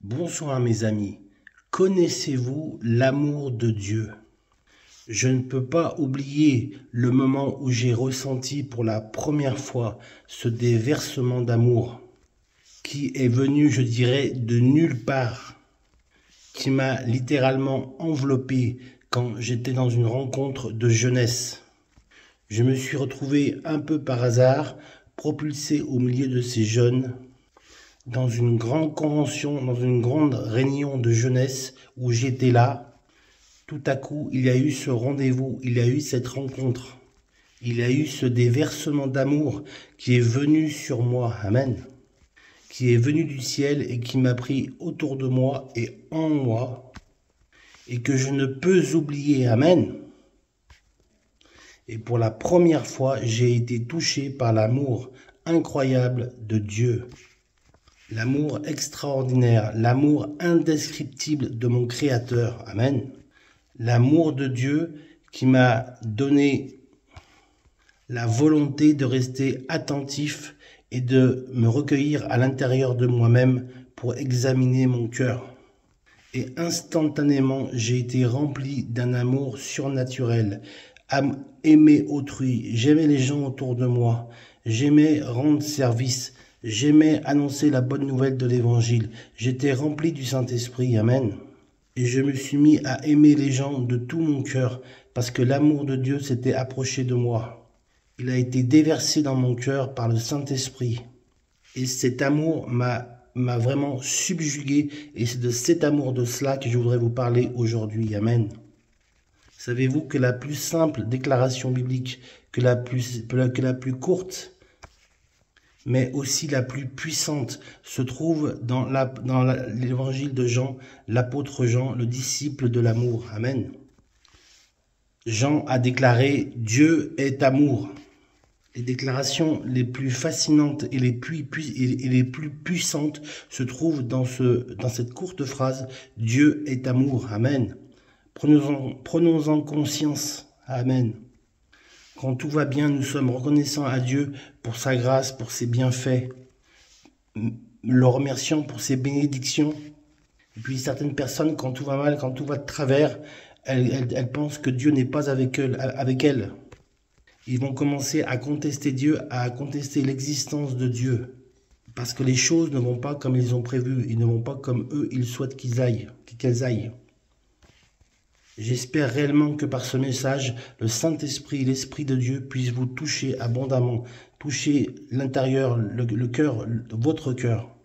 Bonsoir mes amis, connaissez-vous l'amour de Dieu? Je ne peux pas oublier le moment où j'ai ressenti pour la première fois ce déversement d'amour qui est venu, je dirais, de nulle part, qui m'a littéralement enveloppé quand j'étais dans une rencontre de jeunesse. Je me suis retrouvé un peu par hasard, propulsé au milieu de ces jeunes, dans une grande convention, dans une grande réunion de jeunesse où j'étais là. Tout à coup, il y a eu ce rendez-vous, il y a eu cette rencontre, il y a eu ce déversement d'amour qui est venu sur moi, amen, qui est venu du ciel et qui m'a pris autour de moi et en moi, et que je ne peux oublier, amen. Et pour la première fois, j'ai été touché par l'amour incroyable de Dieu. L'amour extraordinaire, l'amour indescriptible de mon Créateur. Amen. L'amour de Dieu qui m'a donné la volonté de rester attentif et de me recueillir à l'intérieur de moi-même pour examiner mon cœur. Et instantanément, j'ai été rempli d'un amour surnaturel, aimer autrui. J'aimais les gens autour de moi. J'aimais rendre service. J'aimais annoncer la bonne nouvelle de l'Évangile. J'étais rempli du Saint-Esprit, amen. Et je me suis mis à aimer les gens de tout mon cœur, parce que l'amour de Dieu s'était approché de moi. Il a été déversé dans mon cœur par le Saint-Esprit. Et cet amour m'a vraiment subjugué, et c'est de cet amour de cela que je voudrais vous parler aujourd'hui, amen. Savez-vous que la plus simple déclaration biblique, que la plus courte, mais aussi la plus puissante, se trouve dans l'évangile de Jean, l'apôtre Jean, le disciple de l'amour. Amen. Jean a déclaré « Dieu est amour ». Les déclarations les plus fascinantes et les plus puissantes se trouvent dans cette courte phrase « Dieu est amour ». Amen. Prenons-en conscience. Amen. Quand tout va bien, nous sommes reconnaissants à Dieu pour sa grâce, pour ses bienfaits, le remerciant pour ses bénédictions. Et puis certaines personnes, quand tout va mal, quand tout va de travers, elles pensent que Dieu n'est pas avec elles. Ils vont commencer à contester Dieu, à contester l'existence de Dieu. Parce que les choses ne vont pas comme ils ont prévu, ils ne vont pas comme eux, ils souhaitent qu'elles aillent. J'espère réellement que par ce message, le Saint-Esprit, l'Esprit de Dieu puisse vous toucher abondamment, toucher l'intérieur, le cœur, votre cœur,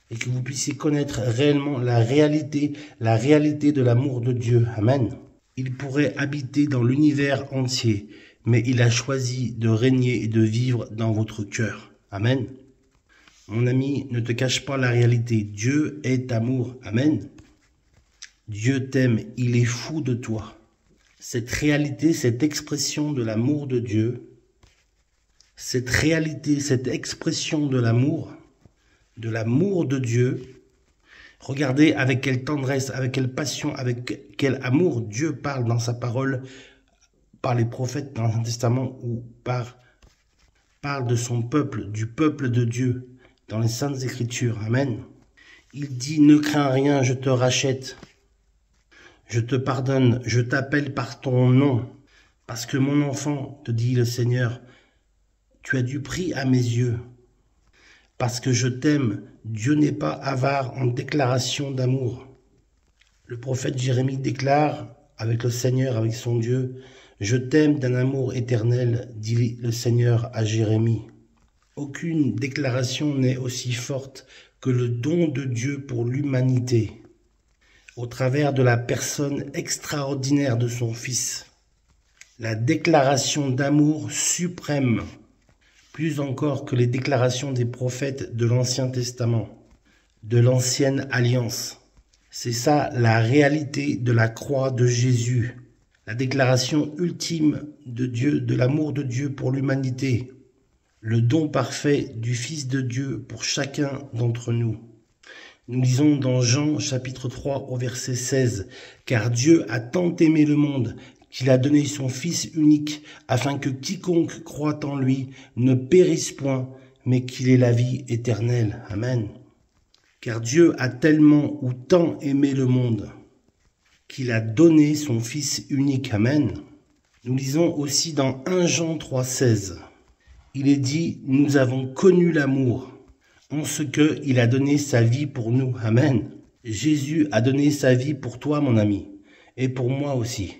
et que vous puissiez connaître réellement la réalité de l'amour de Dieu. Amen. Il pourrait habiter dans l'univers entier, mais il a choisi de régner et de vivre dans votre cœur. Amen. Mon ami, ne te cache pas la réalité. Dieu est amour. Amen. Dieu t'aime, il est fou de toi. Cette réalité, cette expression de l'amour de Dieu, cette réalité, cette expression de l'amour de Dieu, regardez avec quelle tendresse, avec quelle passion, avec quel amour Dieu parle dans sa parole, par les prophètes dans l'Ancien Testament ou parle de son peuple, du peuple de Dieu, dans les Saintes Écritures. Amen. Il dit, ne crains rien, je te rachète. Je te pardonne, je t'appelle par ton nom, parce que mon enfant, te dit le Seigneur, tu as du prix à mes yeux. Parce que je t'aime, Dieu n'est pas avare en déclaration d'amour. Le prophète Jérémie déclare avec le Seigneur, avec son Dieu, je t'aime d'un amour éternel, dit le Seigneur à Jérémie. Aucune déclaration n'est aussi forte que le don de Dieu pour l'humanité, au travers de la personne extraordinaire de son Fils. La déclaration d'amour suprême, plus encore que les déclarations des prophètes de l'Ancien Testament, de l'Ancienne Alliance. C'est ça la réalité de la croix de Jésus, la déclaration ultime de Dieu, de l'amour de Dieu pour l'humanité, le don parfait du Fils de Dieu pour chacun d'entre nous. Nous lisons dans Jean chapitre 3 au verset 16, « Car Dieu a tant aimé le monde qu'il a donné son Fils unique, afin que quiconque croit en lui ne périsse point, mais qu'il ait la vie éternelle. » Amen. Car Dieu a tellement ou tant aimé le monde qu'il a donné son Fils unique. Amen. Nous lisons aussi dans 1 Jean 3,16. Il est dit, nous avons connu l'amour en ce qu'il a donné sa vie pour nous. Amen. Jésus a donné sa vie pour toi, mon ami, et pour moi aussi.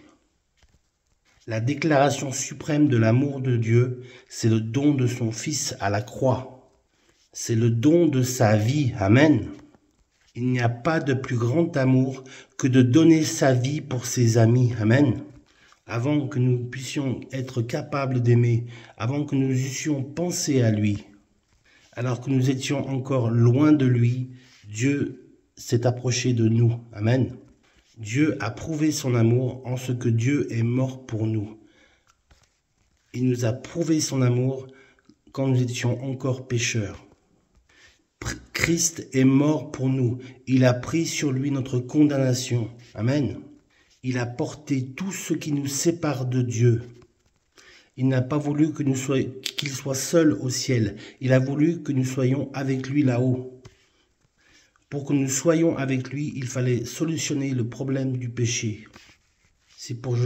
La déclaration suprême de l'amour de Dieu, c'est le don de son Fils à la croix. C'est le don de sa vie. Amen. Il n'y a pas de plus grand amour que de donner sa vie pour ses amis. Amen. Avant que nous puissions être capables d'aimer, avant que nous eussions pensé à lui, alors que nous étions encore loin de lui, Dieu s'est approché de nous. Amen. Dieu a prouvé son amour en ce que Dieu est mort pour nous. Il nous a prouvé son amour quand nous étions encore pécheurs. Christ est mort pour nous. Il a pris sur lui notre condamnation. Amen. Il a porté tout ce qui nous sépare de Dieu. Il n'a pas voulu que qu'il soit seul au ciel. Il a voulu que nous soyons avec lui là-haut. Pour que nous soyons avec lui, il fallait solutionner le problème du péché. C'est pour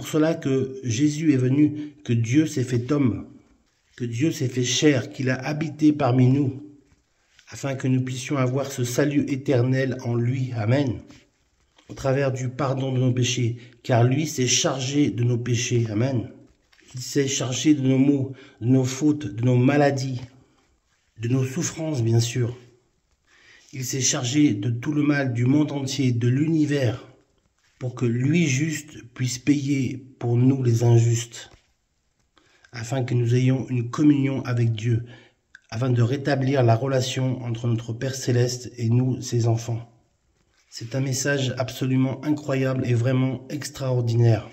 cela que Jésus est venu, que Dieu s'est fait homme, que Dieu s'est fait chair, qu'il a habité parmi nous, afin que nous puissions avoir ce salut éternel en lui. Amen. Au travers du pardon de nos péchés, car lui s'est chargé de nos péchés. Amen. Il s'est chargé de nos maux, de nos fautes, de nos maladies, de nos souffrances, bien sûr. Il s'est chargé de tout le mal du monde entier, de l'univers, pour que lui juste puisse payer pour nous les injustes, afin que nous ayons une communion avec Dieu, afin de rétablir la relation entre notre Père Céleste et nous, ses enfants. C'est un message absolument incroyable et vraiment extraordinaire.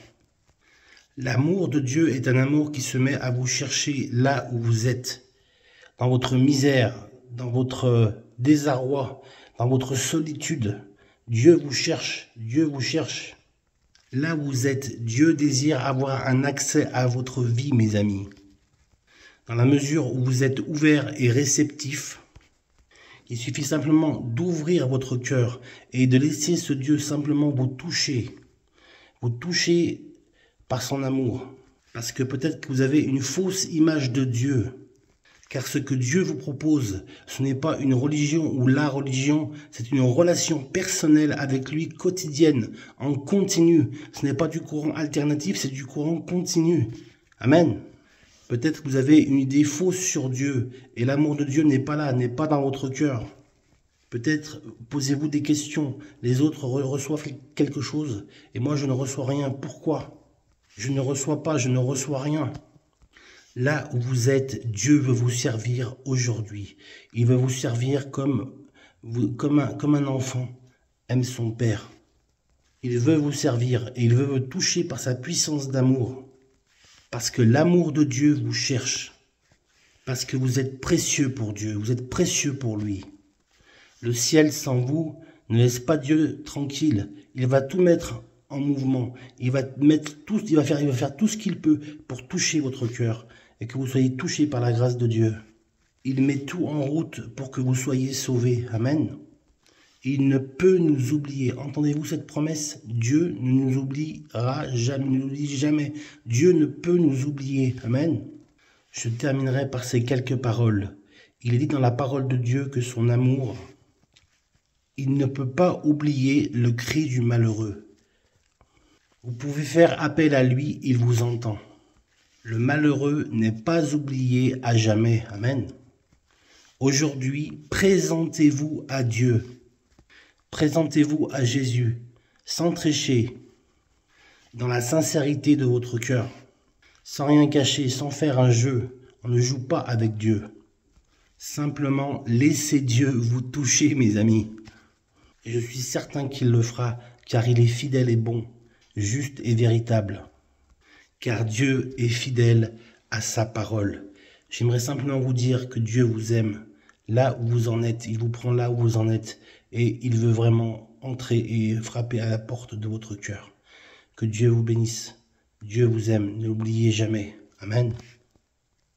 L'amour de Dieu est un amour qui se met à vous chercher là où vous êtes, dans votre misère, dans votre désarroi, dans votre solitude. Dieu vous cherche, Dieu vous cherche. Là où vous êtes, Dieu désire avoir un accès à votre vie, mes amis. Dans la mesure où vous êtes ouvert et réceptif, il suffit simplement d'ouvrir votre cœur et de laisser ce Dieu simplement vous toucher par son amour. Parce que peut-être que vous avez une fausse image de Dieu. Car ce que Dieu vous propose, ce n'est pas une religion ou la religion, c'est une relation personnelle avec lui quotidienne, en continu. Ce n'est pas du courant alternatif, c'est du courant continu. Amen. Peut-être que vous avez une idée fausse sur Dieu et l'amour de Dieu n'est pas là, n'est pas dans votre cœur. Peut-être posez-vous des questions. Les autres reçoivent quelque chose et moi je ne reçois rien. Pourquoi ? Je ne reçois pas, je ne reçois rien. Là où vous êtes, Dieu veut vous servir aujourd'hui. Il veut vous servir comme un enfant aime son père. Il veut vous servir et il veut vous toucher par sa puissance d'amour. Parce que l'amour de Dieu vous cherche. Parce que vous êtes précieux pour Dieu, vous êtes précieux pour lui. Le ciel sans vous ne laisse pas Dieu tranquille. Il va tout mettre en mouvement. Il va faire tout ce qu'il peut pour toucher votre cœur et que vous soyez touchés par la grâce de Dieu. Il met tout en route pour que vous soyez sauvés. Amen. Il ne peut nous oublier. Entendez-vous cette promesse? Dieu ne nous oubliera jamais, ne nous oublie jamais. Dieu ne peut nous oublier. Amen. Je terminerai par ces quelques paroles. Il est dit dans la parole de Dieu que son amour, il ne peut pas oublier le cri du malheureux. Vous pouvez faire appel à lui, il vous entend. Le malheureux n'est pas oublié à jamais. Amen. Aujourd'hui, présentez-vous à Dieu. Présentez-vous à Jésus, sans tricher, dans la sincérité de votre cœur, sans rien cacher, sans faire un jeu. On ne joue pas avec Dieu. Simplement, laissez Dieu vous toucher, mes amis. Et je suis certain qu'il le fera, car il est fidèle et bon, juste et véritable. Car Dieu est fidèle à sa parole. J'aimerais simplement vous dire que Dieu vous aime là où vous en êtes. Il vous prend là où vous en êtes et il veut vraiment entrer et frapper à la porte de votre cœur. Que Dieu vous bénisse. Dieu vous aime. Ne l'oubliez jamais. Amen.